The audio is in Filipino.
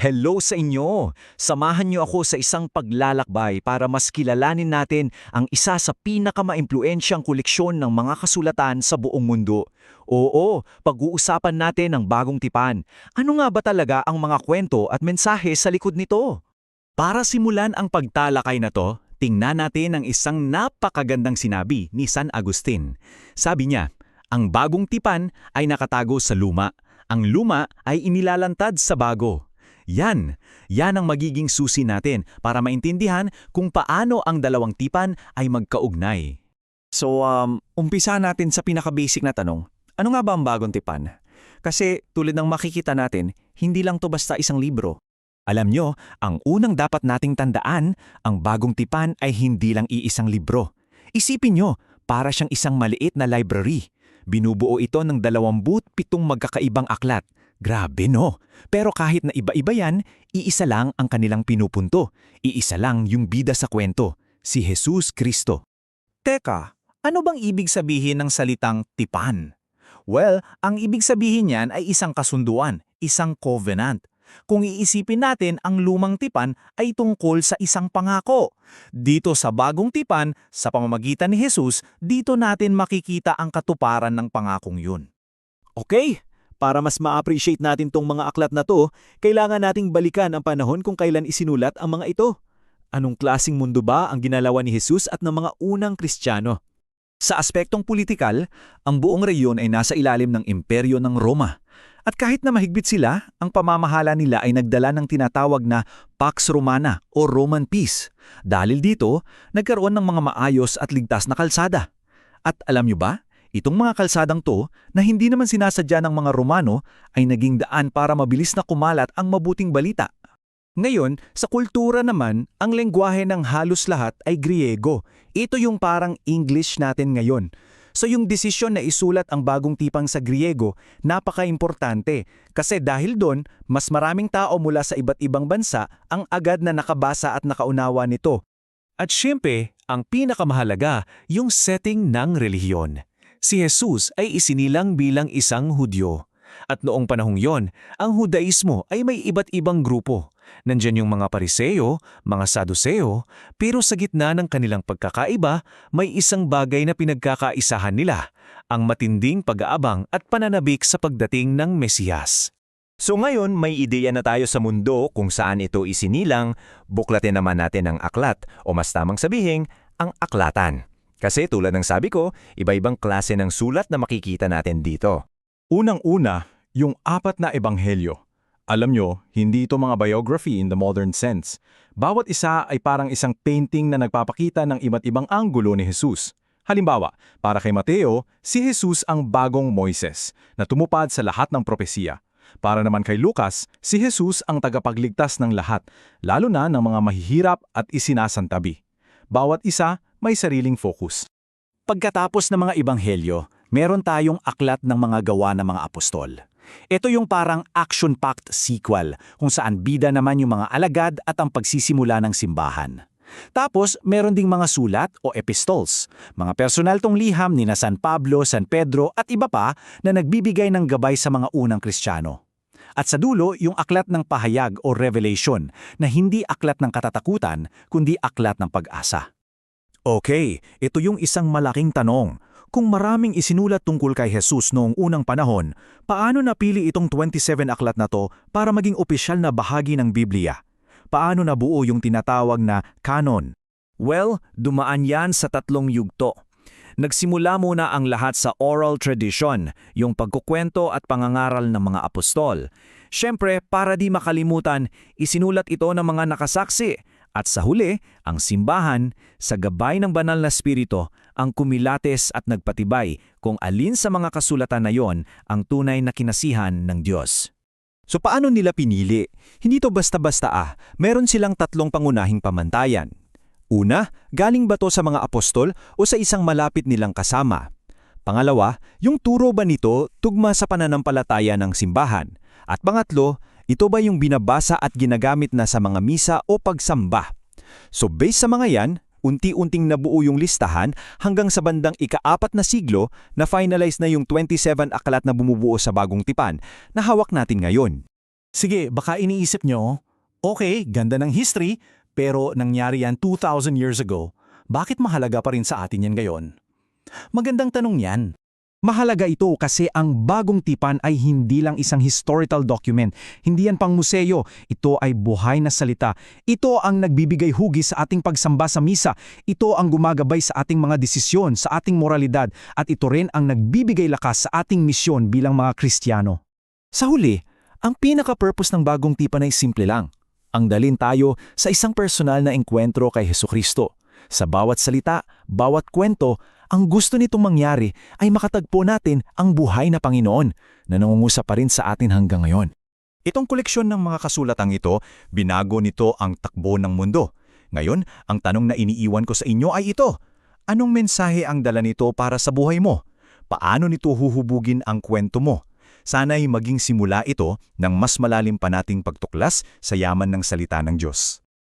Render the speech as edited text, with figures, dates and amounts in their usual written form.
Hello sa inyo! Samahan niyo ako sa isang paglalakbay para mas kilalanin natin ang isa sa pinakamaimpluensyang koleksyon ng mga kasulatan sa buong mundo. Oo, pag-uusapan natin ang Bagong Tipan. Ano nga ba talaga ang mga kwento at mensahe sa likod nito? Para simulan ang pagtalakay na to, tingnan natin ang isang napakagandang sinabi ni San Agustin. Sabi niya, ang bagong tipan ay nakatago sa luma. Ang luma ay inilalantad sa bago. Yan ang magiging susi natin para maintindihan kung paano ang dalawang tipan ay magkaugnay. So, umpisa natin sa pinaka-basic na tanong. Ano nga ba ang bagong tipan? Kasi tulad ng makikita natin, hindi lang to basta isang libro. Alam nyo, ang unang dapat nating tandaan, ang bagong tipan ay hindi lang iisang libro. Isipin nyo, para siyang isang maliit na library. Binubuo ito ng 27 magkakaibang aklat. Grabe no? Pero kahit na iba-iba yan, iisa lang ang kanilang pinupunto. Iisa lang yung bida sa kwento, si Jesus Kristo. Teka, ano bang ibig sabihin ng salitang tipan? Well, ang ibig sabihin niyan ay isang kasunduan, isang covenant. Kung iisipin natin, ang lumang tipan ay tungkol sa isang pangako. Dito sa bagong tipan, sa pamamagitan ni Jesus, dito natin makikita ang katuparan ng pangakong yun. Okay, para mas ma-appreciate natin tong mga aklat na to, kailangan nating balikan ang panahon kung kailan isinulat ang mga ito. Anong klasing mundo ba ang ginalawan ni Jesus at ng mga unang Kristiyano? Sa aspektong politikal, ang buong rehiyon ay nasa ilalim ng imperyo ng Roma. At kahit na mahigpit sila, ang pamamahala nila ay nagdala ng tinatawag na Pax Romana o Roman Peace. Dahil dito, nagkaroon ng mga maayos at ligtas na kalsada. At alam nyo ba, itong mga kalsadang to na hindi naman sinasadya ng mga Romano ay naging daan para mabilis na kumalat ang mabuting balita. Ngayon, sa kultura naman, ang lengguwahe ng halos lahat ay Griego. Ito yung parang English natin ngayon. So yung desisyon na isulat ang bagong tipang sa Griego, napaka-importante. Kasi dahil doon, mas maraming tao mula sa iba't ibang bansa ang agad na nakabasa at nakaunawa nito. At syempre, ang pinakamahalaga, yung setting ng relihiyon. Si Jesus ay isinilang bilang isang Hudyo. At noong panahong yon, ang Hudaismo ay may iba't ibang grupo. Nandyan yung mga Pariseo, mga Saduseo, pero sa gitna ng kanilang pagkakaiba, may isang bagay na pinagkakaisahan nila, ang matinding pag-aabang at pananabik sa pagdating ng Mesiyas. So ngayon, may ideya na tayo sa mundo kung saan ito isinilang, buklatin naman natin ang aklat o mas tamang sabihin, ang aklatan. Kasi tulad ng sabi ko, iba-ibang klase ng sulat na makikita natin dito. Unang-una, yung 4 na ebanghelyo. Alam nyo, hindi ito mga biography in the modern sense. Bawat isa ay parang isang painting na nagpapakita ng iba't ibang anggulo ni Jesus. Halimbawa, para kay Mateo, si Jesus ang bagong Moises na tumupad sa lahat ng propesiya. Para naman kay Lucas, si Jesus ang tagapagligtas ng lahat, lalo na ng mga mahihirap at isinasantabi. Bawat isa may sariling focus. Pagkatapos ng mga ebanghelyo, meron tayong aklat ng mga gawa ng mga apostol. Ito yung parang action-packed sequel kung saan bida naman yung mga alagad at ang pagsisimula ng simbahan. Tapos, meron ding mga sulat o epistles, mga personal tong liham ni na San Pablo, San Pedro at iba pa na nagbibigay ng gabay sa mga unang Kristiyano. At sa dulo, yung aklat ng pahayag o revelation na hindi aklat ng katatakutan kundi aklat ng pag-asa. Okay, ito yung isang malaking tanong. Kung maraming isinulat tungkol kay Jesus noong unang panahon, paano napili itong 27 aklat na to para maging opisyal na bahagi ng Biblia? Paano nabuo yung tinatawag na canon? Well, dumaan yan sa 3 yugto. Nagsimula muna ang lahat sa oral tradition, yung pagkukwento at pangangaral ng mga apostol. Siyempre, para di makalimutan, isinulat ito ng mga nakasaksi. At sa huli, ang simbahan, sa gabay ng banal na spirito, ang kumilates at nagpatibay kung alin sa mga kasulatan na yon ang tunay na kinasihan ng Diyos. So paano nila pinili? Hindi to basta-basta meron silang 3 pangunahing pamantayan. Una, galing ba to sa mga apostol o sa isang malapit nilang kasama? Pangalawa, yung turo ba nito tugma sa pananampalataya ng simbahan? At pangatlo, ito ba yung binabasa at ginagamit na sa mga misa o pagsamba? So based sa mga yan, unti-unting nabuo yung listahan hanggang sa bandang ika-4 na siglo na finalize na yung 27 aklat na bumubuo sa Bagong Tipan na hawak natin ngayon. Sige, baka iniisip nyo, okay, ganda ng history, pero nangyari yan 2,000 years ago. Bakit mahalaga pa rin sa atin yan ngayon? Magandang tanong yan. Mahalaga ito kasi ang bagong tipan ay hindi lang isang historical document. Hindi yan pang museo. Ito ay buhay na salita. Ito ang nagbibigay hugis sa ating pagsamba sa misa. Ito ang gumagabay sa ating mga desisyon, sa ating moralidad. At ito rin ang nagbibigay lakas sa ating misyon bilang mga Kristiyano. Sa huli, ang pinaka-purpose ng bagong tipan ay simple lang. Ang dalin tayo sa isang personal na engkwentro kay Hesukristo. Sa bawat salita, bawat kwento, ang gusto nitong mangyari ay makatagpo natin ang buhay na Panginoon na nangungusap pa rin sa atin hanggang ngayon. Itong koleksyon ng mga kasulatang ito, binago nito ang takbo ng mundo. Ngayon, ang tanong na iniiwan ko sa inyo ay ito. Anong mensahe ang dala nito para sa buhay mo? Paano nito huhubugin ang kwento mo? Sana'y maging simula ito ng mas malalim pa nating pagtuklas sa yaman ng salita ng Diyos.